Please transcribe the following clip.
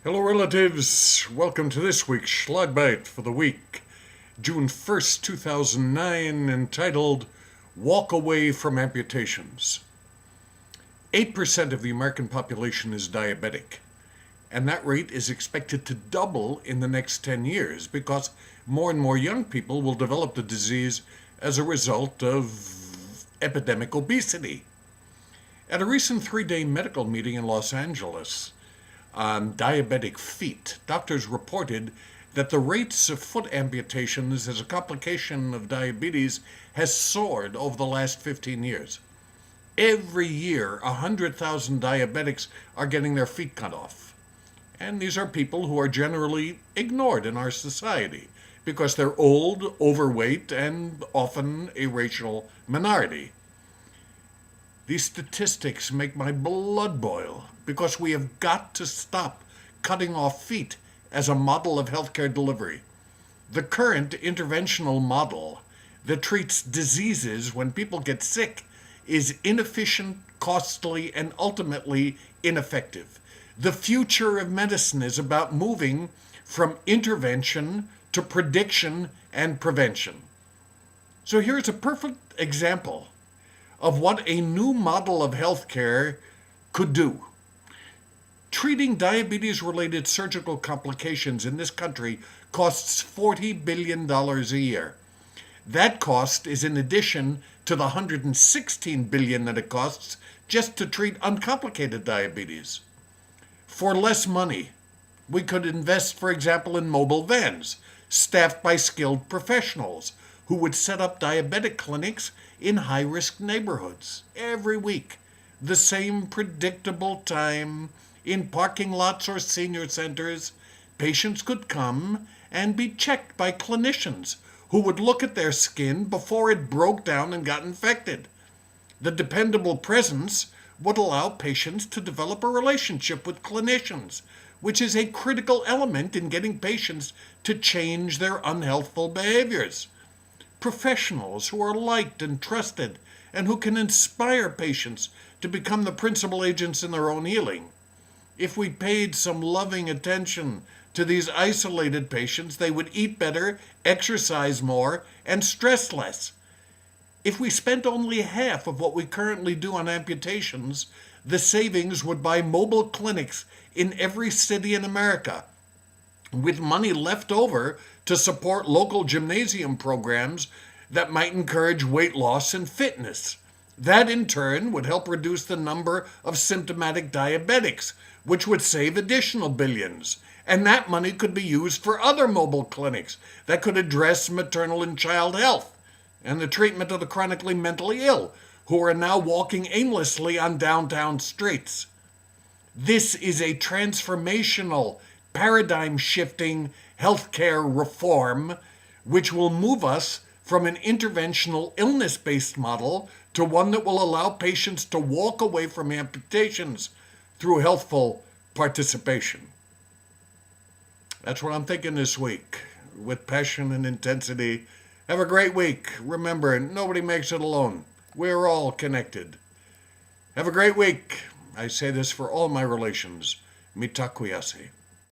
Hello relatives, welcome to this week's Schlagbite for the week, June 1st, 2009, entitled Walk Away from Amputations. 8% of the American population is diabetic, and that rate is expected to double in the next 10 years because more and more young people will develop the disease as a result of epidemic obesity. At a recent 3-day medical meeting in Los Angeles, on diabetic feet, doctors reported that the rates of foot amputations as a complication of diabetes has soared over the last 15 years. Every year, 100,000 diabetics are getting their feet cut off. And these are people who are generally ignored in our society because they're old, overweight, and often a racial minority. These statistics make my blood boil because we have got to stop cutting off feet as a model of healthcare delivery. The current interventional model that treats diseases when people get sick is inefficient, costly, and ultimately ineffective. The future of medicine is about moving from intervention to prediction and prevention. So here's a perfect example of what a new model of healthcare could do. Treating diabetes-related surgical complications in this country costs $40 billion a year. That cost is in addition to the $116 billion that it costs just to treat uncomplicated diabetes. For less money, we could invest, for example, in mobile vans, staffed by skilled professionals who would set up diabetic clinics in high-risk neighborhoods every week. The same predictable time in parking lots or senior centers, patients could come and be checked by clinicians who would look at their skin before it broke down and got infected. The dependable presence would allow patients to develop a relationship with clinicians, which is a critical element in getting patients to change their unhealthful behaviors. Professionals who are liked and trusted and who can inspire patients to become the principal agents in their own healing. If we paid some loving attention to these isolated patients, they would eat better, exercise more, and stress less. If we spent only half of what we currently do on amputations, the savings would buy mobile clinics in every city in America, with money left over to support local gymnasium programs that might encourage weight loss and fitness. That in turn would help reduce the number of symptomatic diabetics, which would save additional billions. And that money could be used for other mobile clinics that could address maternal and child health and the treatment of the chronically mentally ill who are now walking aimlessly on downtown streets. This is a transformational, paradigm-shifting healthcare reform which will move us from an interventional illness-based model to one that will allow patients to walk away from amputations through healthful participation. That's what I'm thinking this week, with passion and intensity. Have a great week. Remember, nobody makes it alone. We're all connected. Have a great week. I say this for all my relations. Mitakuye.